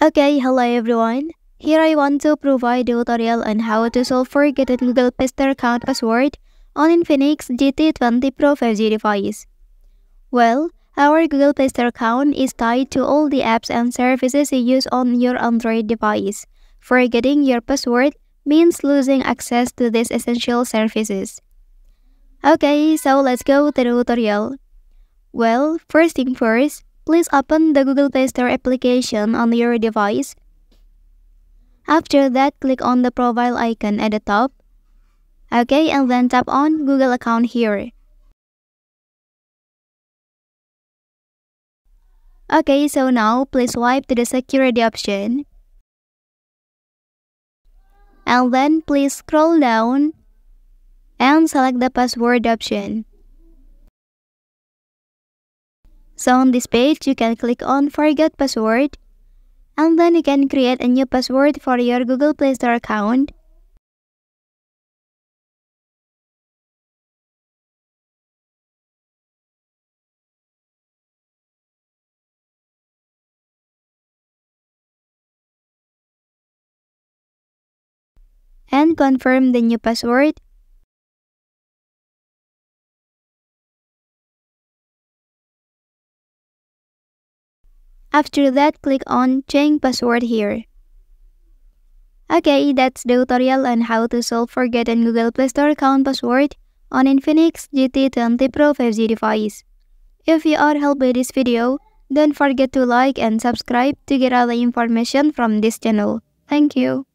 Okay, hello everyone. Here I want to provide a tutorial on how to solve forgotten Google Play Store account password on Infinix GT20 Pro 5G device. Well, our Google Play Store account is tied to all the apps and services you use on your Android device. Forgetting your password means losing access to these essential services. Okay, so let's go to the tutorial. Well, first thing first, please open the Google Play Store application on your device. After that, click on the profile icon at the top. Okay, and then tap on Google account here. Okay, so now please swipe to the security option. And then please scroll down and select the password option. So on this page, you can click on Forget Password, and then you can create a new password for your Google Play Store account. And confirm the new password. After that, click on Change Password here. Okay, that's the tutorial on how to solve forgotten Google Play Store account password on Infinix GT20 Pro 5G device. If you are helped by this video, don't forget to like and subscribe to get other information from this channel. Thank you.